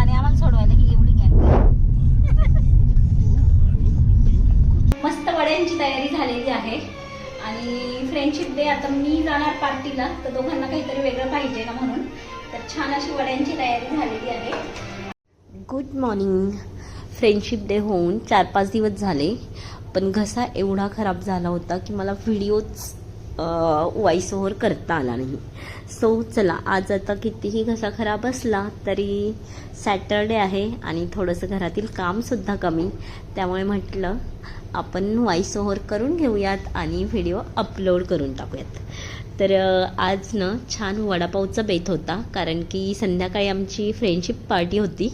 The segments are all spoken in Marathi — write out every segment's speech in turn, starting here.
आणि आम्हाला सोडवायला ही एवढी गॅंग. मस्त वड्यांची तयारी झालेली आहे आणि फ्रेंडशिप डे. आता मी जाणार पार्टीला, तर दोघांना काहीतरी वेगळं पाहिजे ना, म्हणून तर छान अशी वड्यांची तयारी झालेली आहे. Good morning. फ्रेंडशिप डे होऊन 4-5 दिवस झाले, पण घसा एवढा खराब झाला होता की मला व्हिडिओच व्हॉइस ओव्हर करता आला नाही. सो चला, आज आता कितीही घसा खराब असला तरी सॅटरडे आहे आणि थोडंसं घरातील कामसुद्धा कमी, त्यामुळे म्हटलं आपण व्हॉइस ओव्हर करून घेऊयात आणि व्हिडिओ अपलोड करून टाकूयात. तर आज ना छान वडापावचा बेत होता, कारण की संध्याकाळी आमची फ्रेंडशिप पार्टी होती,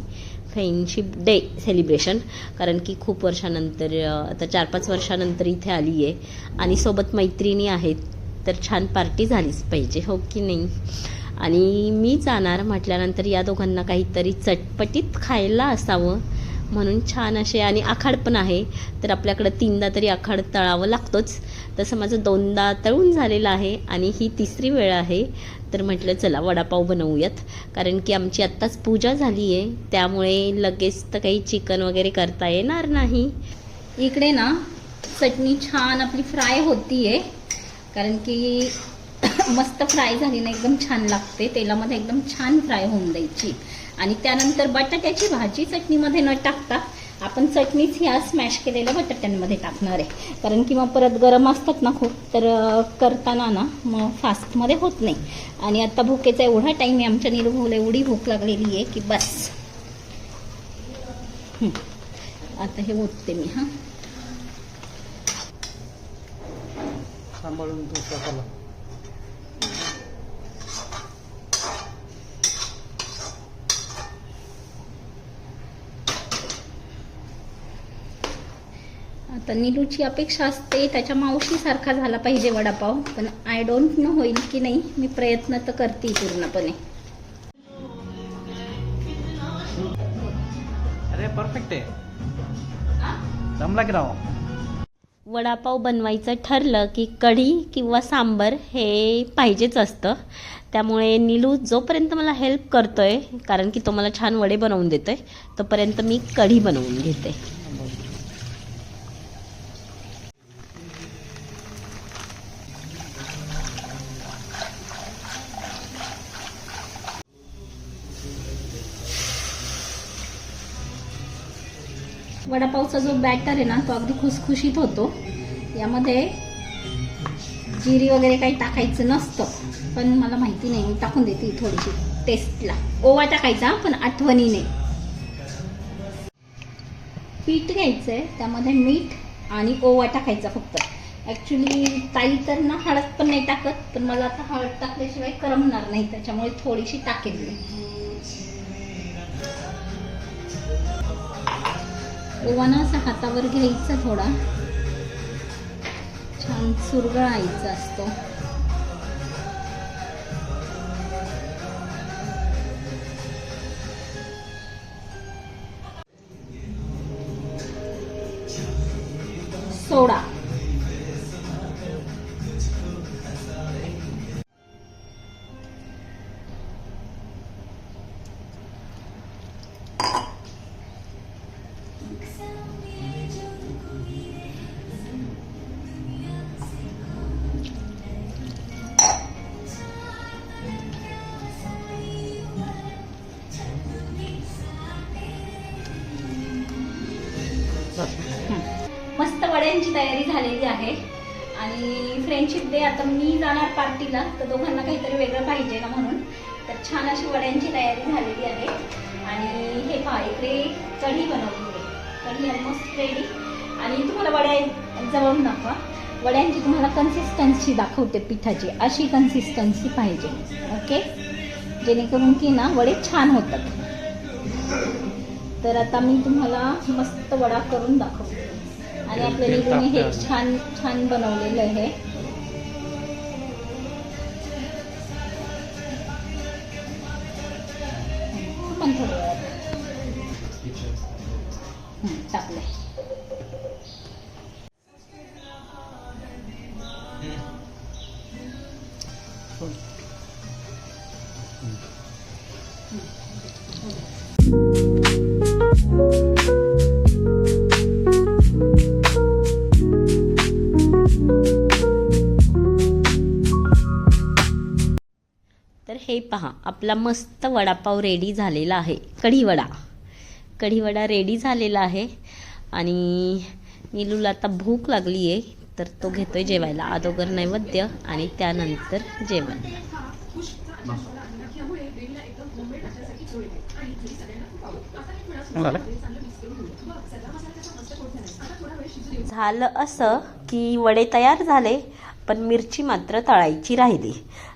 फ्रेंडशिप डे सेलिब्रेशन. कारण की खूप वर्षानंतर, आता 4-5 वर्षानंतर इथे आली आहे आणि सोबत मैत्रिणी आहेत, तर छान पार्टी झालीच पाहिजे, हो की नाही. आणि मी जाणार म्हटल्यानंतर या दोघांना काहीतरी चटपटीत खायला असावं, म्हणून छान असे. आणि आखाड पण आहे, तर आपल्याकडं 3दा तरी आखाड तळावं लागतोच. तसं माझं 2दा तळून झालेलं आहे आणि ही 3री वेळ आहे. तर म्हटलं चला वडापाव बनवूयात, कारण की आमची आत्ताच पूजा झाली आहे, त्यामुळे लगेच तर काही चिकन वगैरे करता येणार नाही. इकडे ना चटणी छान आपली फ्राय होती आहे, कारण की मस्त फ्राय झाली ना एकदम छान लागते. तेलामध्ये एकदम छान फ्राय होऊन द्यायची. आणि त्यानंतर बटाट्याची भाजी चटणीमध्ये न टाकता आपण चटणीच ह्या स्मॅश केलेल्या बटाट्यांमध्ये टाकणार आहे, कारण की मग परत गरम असतात ना खूप, तर करताना ना मग फास्टमध्ये होत नाही. आणि आता भुकेचा एवढा टाईम आहे आमच्या निरुभाऊला, एवढी भूक लागलेली आहे की बस. आता हे ओतते मी. हां, सांभाळून तू स्वतःला. आता नीलूची अपेक्षा असते त्याच्या मावशीसारखा झाला पाहिजे वडापाव, पण आय डोंट नो होईल की नाही. मी प्रयत्न तर करते पूर्णपणे. अरे परफेक्ट आहे, जमला की राव. वडापाव बनवायचं ठरलं की कढी किंवा सांबर हे पाहिजेच असतं. त्यामुळे नीलू जोपर्यंत मला हेल्प करतोय, कारण की तो मला छान वडे बनवून देतोय, तोपर्यंत मी कढी बनवून घेते. वडापावचा जो बॅटर आहे ना, तो अगदी खुसखुशीत होतो. यामध्ये जिरी वगैरे काही टाकायचं नसतं, पण मला माहिती नाही, मी टाकून देते थोडीशी टेस्टला. ओवा टाकायचा पण आठवणीने. पीठ घ्यायचं आहे, त्यामध्ये मीठ आणि ओवा टाकायचा फक्त. ॲक्च्युली ताई तर ना हळद पण नाही टाकत, पण मला आता हळद टाकल्याशिवाय करमणार नाही, त्याच्यामुळे थोडीशी टाकेल मी. ओवा ना असा हातावर घ्यायचा, थोडा छान चुरगळायचा असतो. सोडा, मस्त वड्यांची तयारी झालेली आहे. आणि फ्रेंडशिप डे, आता मी जाणार पार्टीला, तर दोघांना काहीतरी वेगळं पाहिजे ना, म्हणून तर छान अशी वड्यांची तयारी झालेली आहे. आणि हे पहा, इकडे कढी बनवली आहे, कढी ऑलमोस्ट रेडी. आणि तुम्हाला वड्या जवळून दाखवा, वड्यांची तुम्हाला कन्सिस्टन्सी दाखवते पिठाची, अशी कन्सिस्टन्सी पाहिजे, ओके, जेणेकरून की ना वडे छान होतात. तर आता मी तुम्हाला मस्त वडा करून दाखवते. आणि आपल्या निलूने हे छान छान बनवलेलं आहे. पण थोडं वेळात टाकलंय. तर हे पहा, आपला मस्त वडापाव रेडी झालेला आहे. कढीवडा रेडी झालेला आहे. आणि नीलूला आता भूक लागली आहे, तर तो घेतोय जेवायला. अगोदर नैवेद्य आणि त्यानंतर जेवण. झालं असं की वडे तयार झाले, पण मिरची मात्र तळायची राहिली.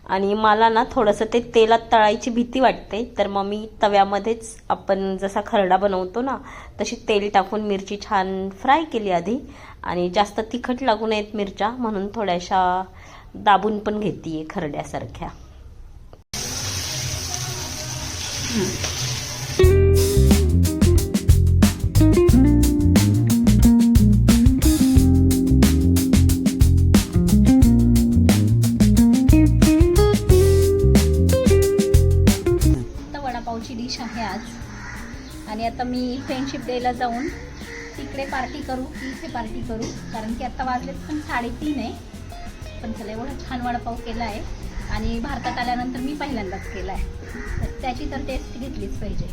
आणि मला ना थोडंसं ते तेलात तळायची भीती वाटते, तर मग मी तव्यामध्येच आपण जसा खरडा बनवतो ना तशी तेल टाकून मिरची छान फ्राय केली आधी. आणि जास्त तिखट लागू नयेत मिरच्या म्हणून थोड्याशा दाबून पण घेते खरड्यासारख्या. वडापावची डिश आहे आज. आणि आता मी फ्रेंडशिप डेला जाऊन तिकडे पार्टी करू की इथे पार्टी करू, कारण की आता वाजलेत पण 3:30 आहे. पण चला, एवढा छान वडापाव केला आहे आणि भारतात आल्यानंतर मी पहिल्यांदाच केला आहे, तर त्याची तर टेस्ट घेतलीच पाहिजे.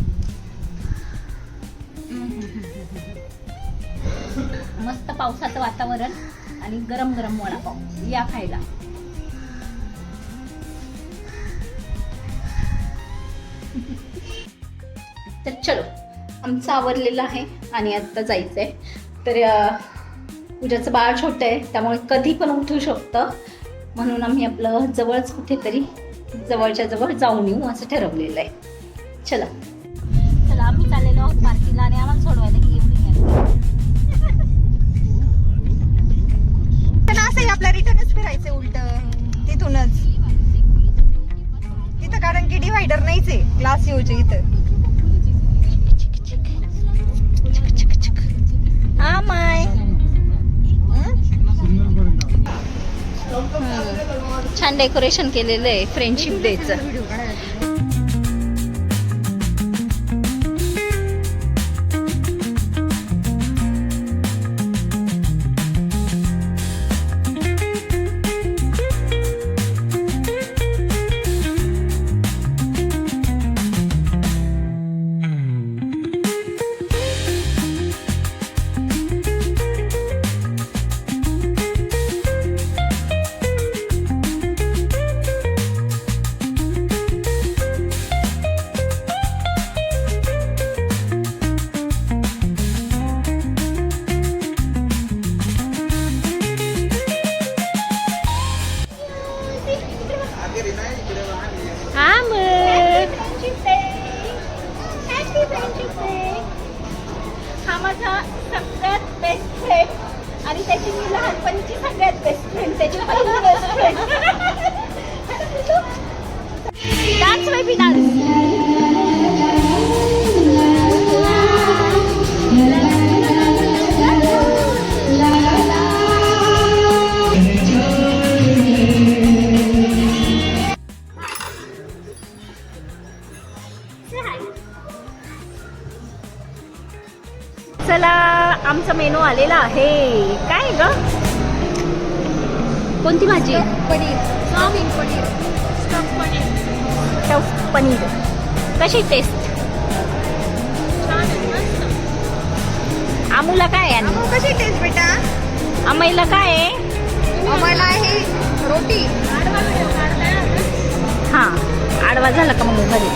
मस्त पावसाचं वातावरण आणि गरम गरम वडापाव, या खायला. तर चलो, आमचं आवरलेलं आहे आणि आता जायचं आहे. तर पूजाचं बाळ छोटं आहे, त्यामुळे कधी पण उठू शकतं, म्हणून आम्ही आपलं जवळच कुठेतरी जवळच्या जवळ जाऊन येऊ असं ठरवलेलं आहे. चला आम्ही चाललेलो आहोत पार्टीला आणि आम्हाला सोडवायला की एवढी असंही आपल्या रिटर्नच फिरायचं उलट तिथूनच तिथं, कारण की डिवायडर नाहीच आहे क्लास येऊचे इथं. माय छान डेकोरेशन केलेलं आहे फ्रेंडशिप डेचं. हा माझा सगळ्यात बेस्ट फ्रेंड आणि त्याची मी लहानपणीची सगळ्यात बेस्ट फ्रेंड, त्याची पहिली बेस्ट फ्रेंड. डान्स बेबी चला, आमचा मेनू आलेला आहे. काय ग, कोणती भाजी? Paneer, soybean paneer, stuff paneer. Stuff paneer. कशी टेस्ट? आमूला काय आहे? कशी टेस्ट बेटा? आम्हाला काय आहे? आम्हाला आहे रोटी. हा, आडवा झाला का मग घरी.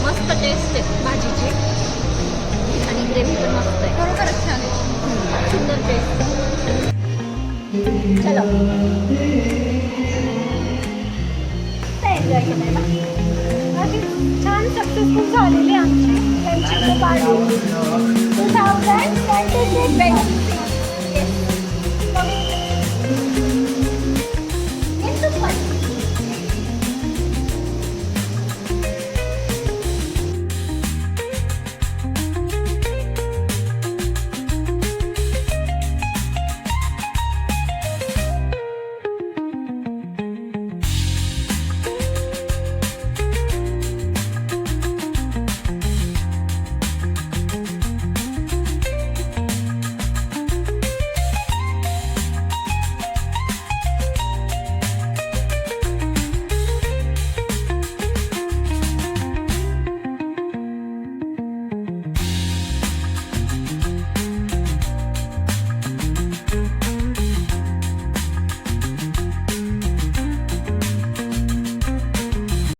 मस्त टेस्ट आहे भाजीची आणि ग्रेव्ही पण मस्त आहे. खरोखरच छान आहे. सुंदर टेस्ट. चलो, एन्जॉय केलं ना. छान सक्सेसफुल झालेली आमची फ्रेंडशिप पार्टी 2023.